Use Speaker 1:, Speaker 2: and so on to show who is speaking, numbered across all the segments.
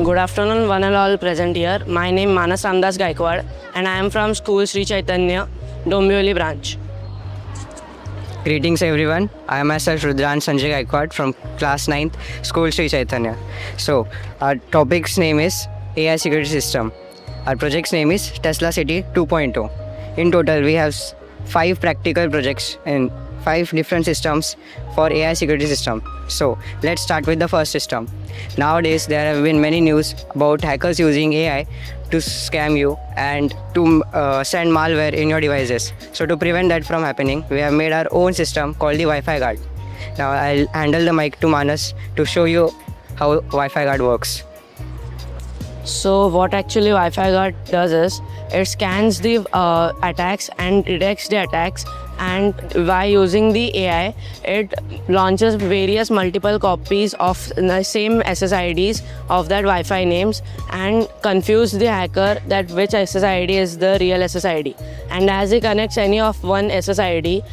Speaker 1: Good afternoon, one and all present here. My name is Manas Ramdas Gaikwad and I am from School Sri Chaitanya, Dombivali branch.
Speaker 2: Greetings everyone, I am myself Rudran Sanjay Gaikwad from class 9th, School Sri Chaitanya. So, our topic's name is AI Security System. Our project's name is Tesla City 2.0. In total, we have 5 practical projects and 5 different systems for AI security system. So, let's start with the first system. Nowadays, there have been many news about hackers using AI to scam you and to send malware in your devices. So to prevent that from happening, we have made our own system called the Wi-Fi Guard. Now I'll handle the mic to Manas to show you how Wi-Fi Guard works.
Speaker 1: So what actually Wi-Fi Guard does is, it scans the attacks and detects the attacks, and by using the AI, it launches various multiple copies of the same SSIDs of that Wi-Fi names and confuse the hacker that which SSID is the real SSID. And as he connects any of one SSID,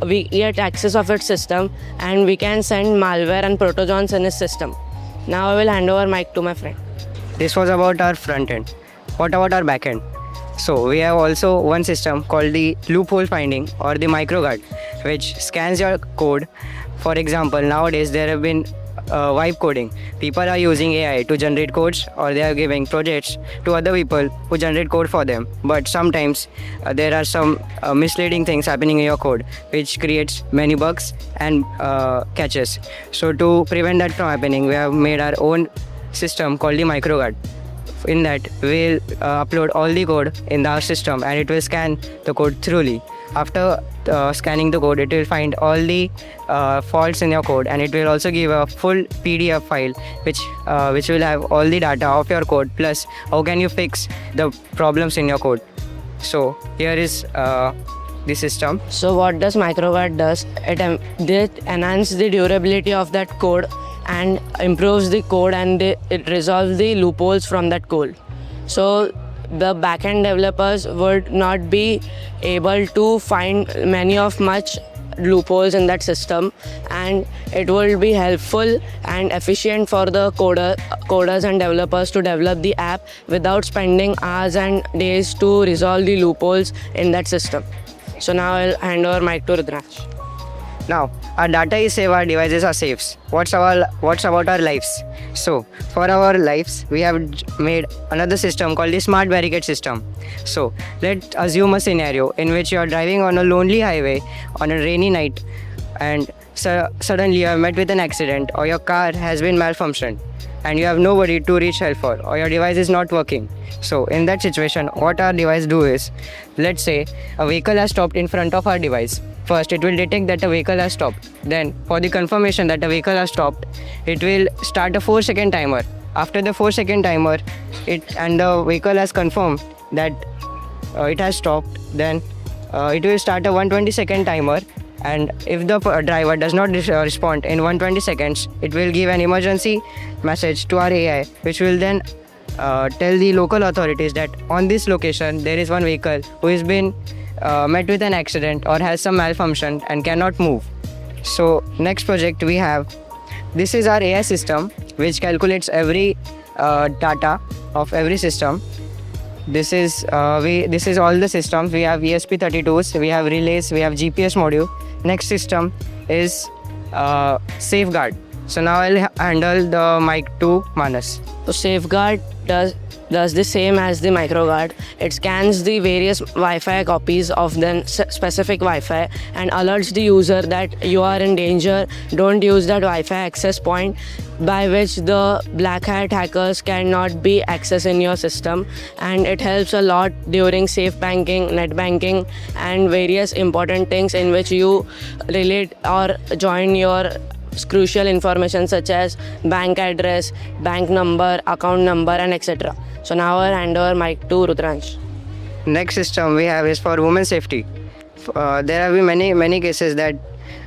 Speaker 1: we get access of its system and we can send malware and protozoans in his system. Now I will hand over mic to my friend.
Speaker 2: This was about our front end. What about our back end? So we have also one system called the loophole finding or the microguard, which scans your code. For example, nowadays there have been vibe coding. People are using AI to generate codes, or they are giving projects to other people who generate code for them. But sometimes there are some misleading things happening in your code, which creates many bugs and catches. So to prevent that from happening, we have made our own system called the microguard. In that, we'll upload all the code in our system and it will scan the code thoroughly. After scanning the code, it will find all the faults in your code, and it will also give a full PDF file which will have all the data of your code, plus how can you fix the problems in your code. So here is the system.
Speaker 1: So what does microguard does? It enhances the durability of that code and improves the code, and it resolves the loopholes from that code. So the backend developers would not be able to find much loopholes in that system, and it will be helpful and efficient for the coders and developers to develop the app without spending hours and days to resolve the loopholes in that system. So now I'll hand over mic to Rudraj.
Speaker 2: Now, our data is safe, our devices are safe. What's about our lives? So, for our lives, we have made another system called the Smart Barricade system. So, let's assume a scenario in which you are driving on a lonely highway on a rainy night, and suddenly you have met with an accident, or your car has been malfunctioned, and you have nobody to reach help for, or your device is not working. So in that situation, what our device do is, let's say a vehicle has stopped in front of our device. First, it will detect that a vehicle has stopped. Then, for the confirmation that a vehicle has stopped, it will start a 4-second timer. After the 4-second timer, and the vehicle has confirmed that it has stopped, then it will start a 120-second timer. And if the driver does not respond in 120 seconds, it will give an emergency message to our AI, which will then tell the local authorities that on this location there is one vehicle who has been met with an accident or has some malfunction and cannot move. So next project we have, this is our AI system which calculates every data of every system. This is all the systems. We have ESP32s, we have relays, we have GPS module. Next system is Safeguard. So now I'll handle the mic to Manas.
Speaker 1: So Safeguard does the same as the microguard. It scans the various Wi-Fi copies of the specific Wi-Fi and alerts the user that you are in danger. Don't use that Wi-Fi access point by which the black hat hackers cannot be accessed in your system. And it helps a lot during safe banking, net banking, and various important things in which you relate or join your crucial information such as bank address, bank number, account number, and etc. So now I'll hand over mic to Rudransh.
Speaker 2: Next system we have is for women's safety. There have been many cases that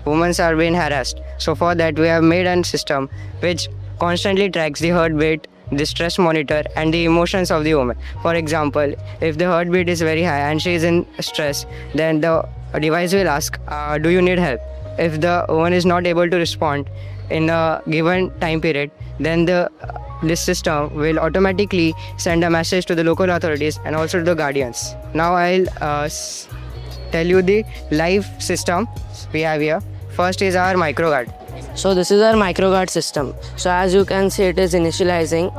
Speaker 2: women are being harassed. So for that we have made a system which constantly tracks the heartbeat, the stress monitor, and the emotions of the woman. For example, if the heartbeat is very high and she is in stress, then the device will ask, do you need help? If the woman is not able to respond in a given time period, then the this system will automatically send a message to the local authorities and also to the guardians. Now I'll tell you the live system we have here. First is our microguard.
Speaker 1: So this is our microguard system. So as you can see, it is initializing,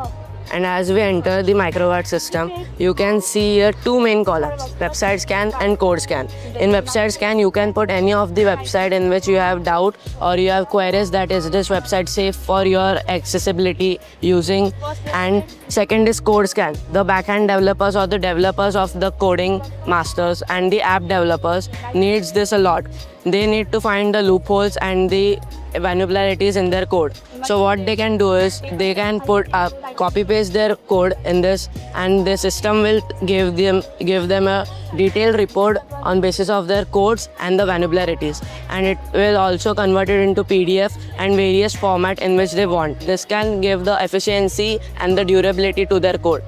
Speaker 1: and as we enter the microguard system, you can see here two main columns: website scan and code scan. In website scan, you can put any of the website in which you have doubt or you have queries, that is this website safe for your accessibility using. And second is code scan. The backend developers or the developers of the coding masters and the app developers needs this a lot. They need to find the loopholes and the vulnerabilities in their code. So what they can do is they can copy paste their code in this, and the system will give them a detailed report on basis of their codes and the vulnerabilities, and it will also convert it into PDF and various format in which they want. This can give the efficiency and the durability to their code.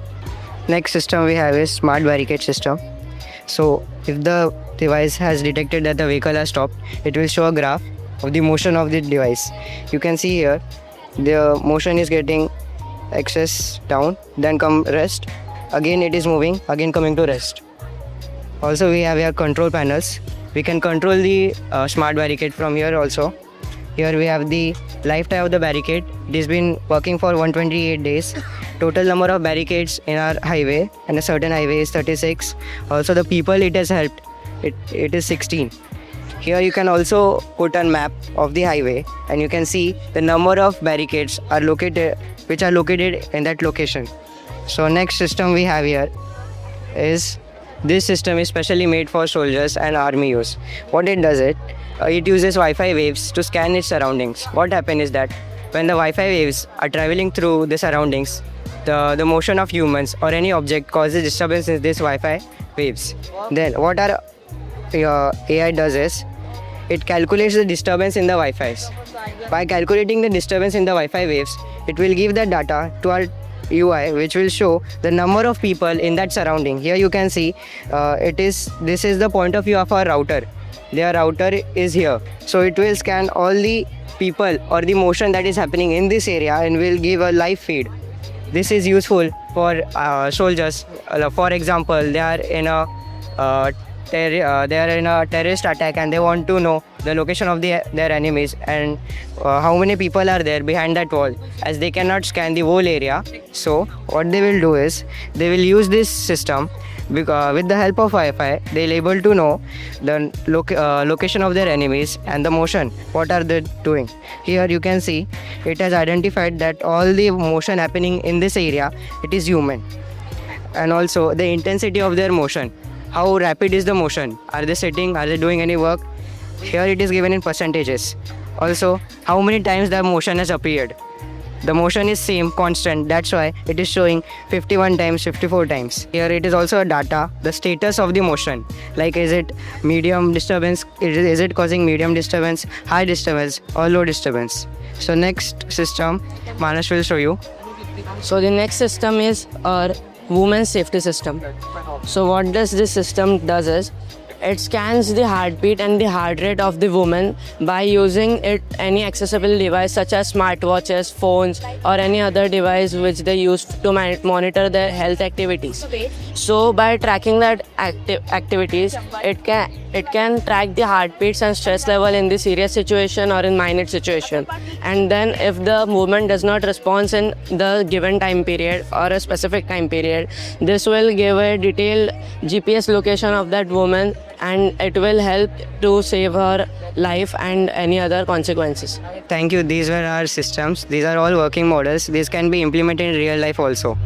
Speaker 2: Next system we have is smart barricade system. So if the device has detected that the vehicle has stopped, it will show a graph of the motion of the device. You can see here the motion is getting excess down, then come rest, again it is moving, again coming to rest. Also we have here control panels. We can control the smart barricade from here also. Here we have the lifetime of the barricade. It has been working for 128 days. Total number of barricades in our highway, and a certain highway is 36. Also the people it has helped, it is 16. Here you can also put a map of the highway, and you can see the number of barricades which are located in that location. So next system we have here is, this system is specially made for soldiers and army use. What it does it uses Wi-Fi waves to scan its surroundings. What happens is that when the Wi-Fi waves are traveling through the surroundings, the motion of humans or any object causes disturbance in this Wi-Fi waves. Then what our AI does is, it calculates the disturbance in the Wi-Fi's. By calculating the disturbance in the Wi-Fi waves, it will give the data to our UI, which will show the number of people in that surrounding. Here you can see this is the point of view of our router. Their router is here, so it will scan all the people or the motion that is happening in this area and will give a live feed. This is useful for soldiers. For example, they are in a terrorist attack and they want to know the location of their enemies and how many people are there behind that wall, as they cannot scan the whole area. So what they will do is, they will use this system because with the help of Wi-Fi, they will able to know the location of their enemies and the motion, what are they doing. Here you can see it has identified that all the motion happening in this area, it is human, and also the intensity of their motion. How rapid is the motion? Are they sitting? Are they doing any work? Here it is given in percentages. Also, how many times the motion has appeared. The motion is same, constant. That's why it is showing 51 times, 54 times. Here it is also a data, the status of the motion. Like, is it medium disturbance? Is it causing medium disturbance, high disturbance, or low disturbance? So next system, Manas will show you.
Speaker 1: So the next system is our women's safety system. So what does this system does is, it scans the heartbeat and the heart rate of the woman by using any accessible device such as smartwatches, phones, or any other device which they use to monitor their health activities. So by tracking that activities, it can track the heartbeats and stress level in the serious situation or in minor situation. And then if the woman does not respond in the given time period or a specific time period, this will give a detailed GPS location of that woman, and it will help to save her life and any other consequences.
Speaker 2: Thank you. These were our systems. These are all working models. These can be implemented in real life also.